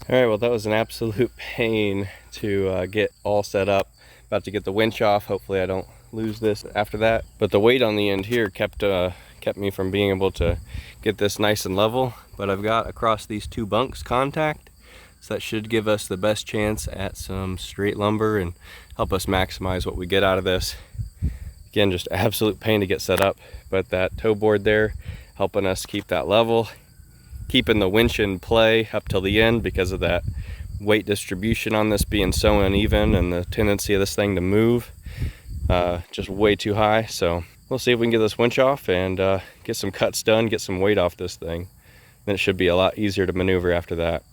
All right, well, that was an absolute pain to get all set up. About to get the winch off. Hopefully I don't lose this after that. But the weight on the end here kept me from being able to get this nice and level. But I've got across these two bunks contact, so that should give us the best chance at some straight lumber and help us maximize what we get out of this. Again, just absolute pain to get set up, but that toe board there helping us keep that level, keeping the winch in play up till the end because of that weight distribution on this being so uneven and the tendency of this thing to move just way too high. So we'll see if we can get this winch off and get some cuts done, get some weight off this thing. Then it should be a lot easier to maneuver after that.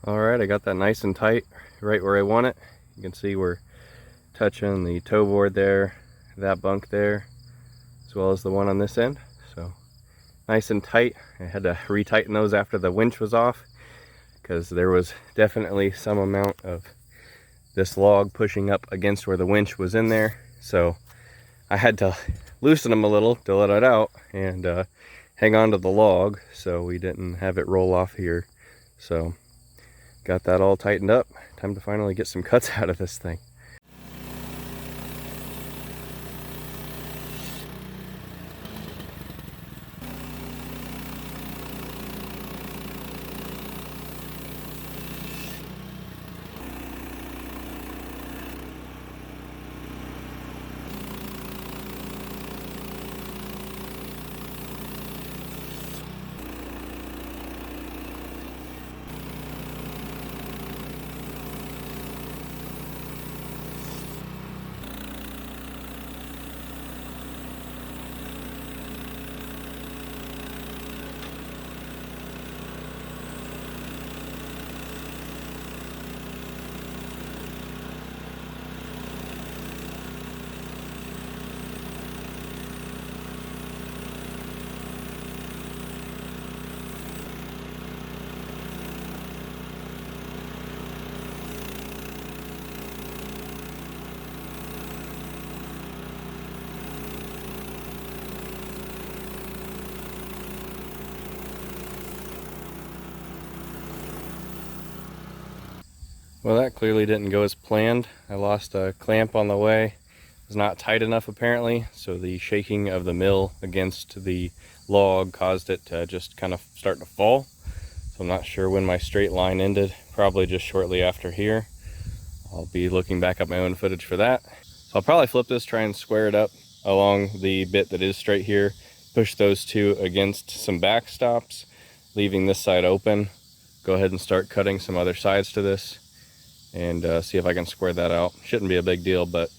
All right, I got that nice and tight right where I want it. You can see we're touching the toe board there, that bunk there, as well as the one on this end. So nice and tight. I had to retighten those after the winch was off because there was definitely some amount of this log pushing up against where the winch was in there. So I had to loosen them a little to let it out and hang on to the log so we didn't have it roll off here. So got that all tightened up. Time to finally get some cuts out of this thing. Well, that clearly didn't go as planned. I lost a clamp on the way. It was not tight enough apparently, so the shaking of the mill against the log caused it to just kind of start to fall. So I'm not sure when my straight line ended, probably just shortly after here. I'll be looking back at my own footage for that. So I'll probably flip this, try and square it up along the bit that is straight here, push those two against some backstops, leaving this side open. Go ahead and start cutting some other sides to this and see if I can square that out. Shouldn't be a big deal, but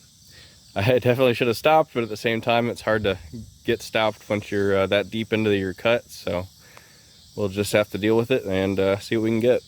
I definitely should have stopped, but at the same time it's hard to get stopped once you're that deep into your cut, so we'll just have to deal with it and see what we can get.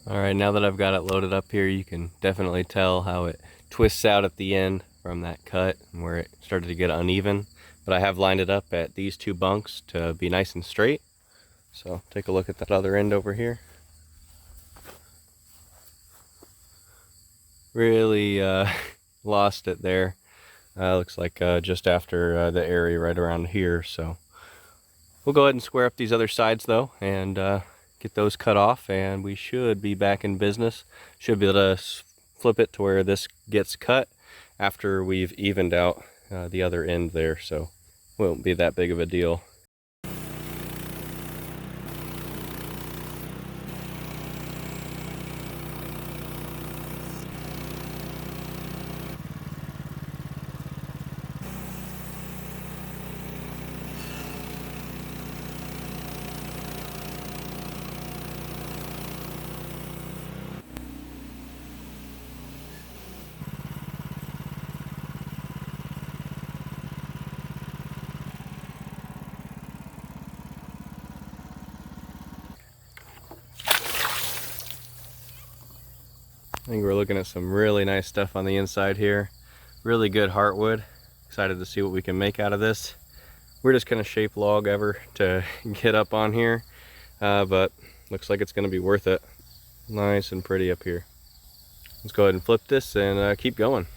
All right, now that I've got it loaded up here, you can definitely tell how it twists out at the end from that cut and where it started to get uneven. But I have lined it up at these two bunks to be nice and straight. So take a look at that other end over here. Really lost it there. Looks like just after the area right around here. So we'll go ahead and square up these other sides though, and get those cut off, and we should be back in business. Should be able to flip it to where this gets cut after we've evened out the other end there, so won't be that big of a deal. I think we're looking at some really nice stuff on the inside here. Really good heartwood. Excited to see what we can make out of this. We're just gonna shape log ever to get up on here, but looks like it's gonna be worth it. Nice and pretty up here. Let's go ahead and flip this and keep going.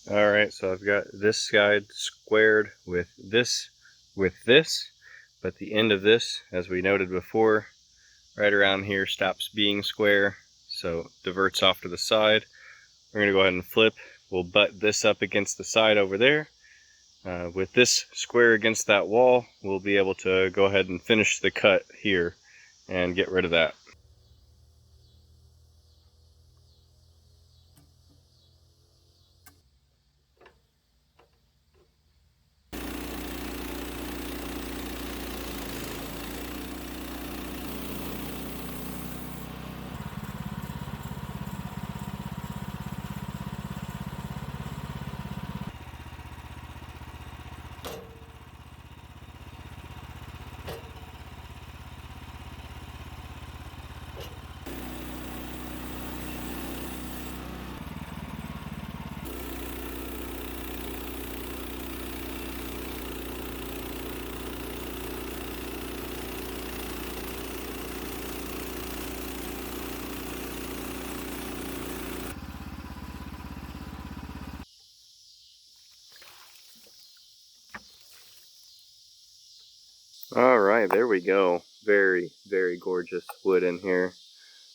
All right, so I've got this side squared with this, but the end of this, as we noted before, right around here stops being square, so diverts off to the side. We're gonna go ahead and flip. We'll butt this up against the side over there. With this square against that wall, we'll be able to go ahead and finish the cut here and get rid of that. All right, there we go. Very, very gorgeous wood in here.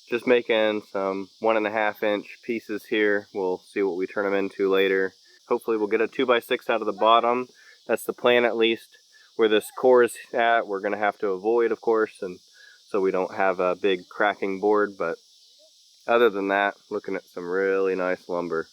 Just making some 1.5 inch pieces here. We'll see what we turn them into later. Hopefully we'll get a 2x6 out of the bottom. That's the plan, at least. Where this core is at, we're gonna have to avoid, of course, and so we don't have a big cracking board, but other than that, looking at some really nice lumber.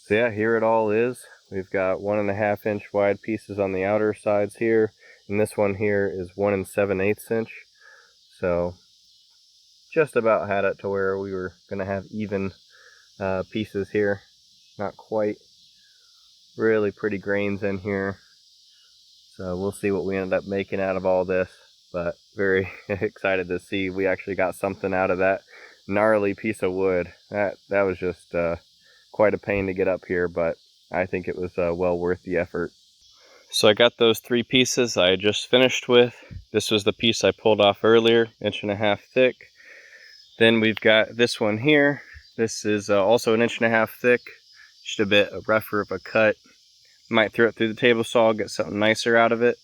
So yeah, here it all is. We've got 1.5 inch wide pieces on the outer sides here, and this one here is 1 7/8 inch. So just about had it to where we were gonna have even pieces here. Not quite. Really pretty grains in here. So we'll see what we end up making out of all this, but very excited to see we actually got something out of that gnarly piece of wood. That was just quite a pain to get up here, but I think it was well worth the effort. So I got those 3 pieces I just finished with. This was the piece I pulled off earlier, 1.5 inch thick. Then we've got this one here. This is also 1.5 inch thick, just a bit rougher of a cut. Might throw it through the table saw, get something nicer out of it,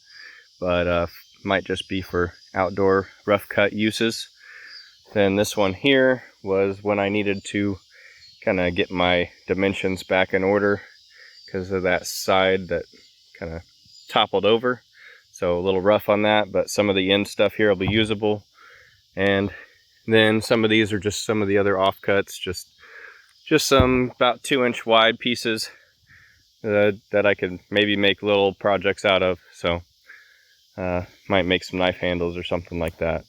but might just be for outdoor rough cut uses. Then this one here was when I needed to kind of get my dimensions back in order because of that side that kind of toppled over. So a little rough on that, but some of the end stuff here will be usable. And then some of these are just some of the other offcuts, just some about 2-inch wide pieces that I could maybe make little projects out of. So might make some knife handles or something like that.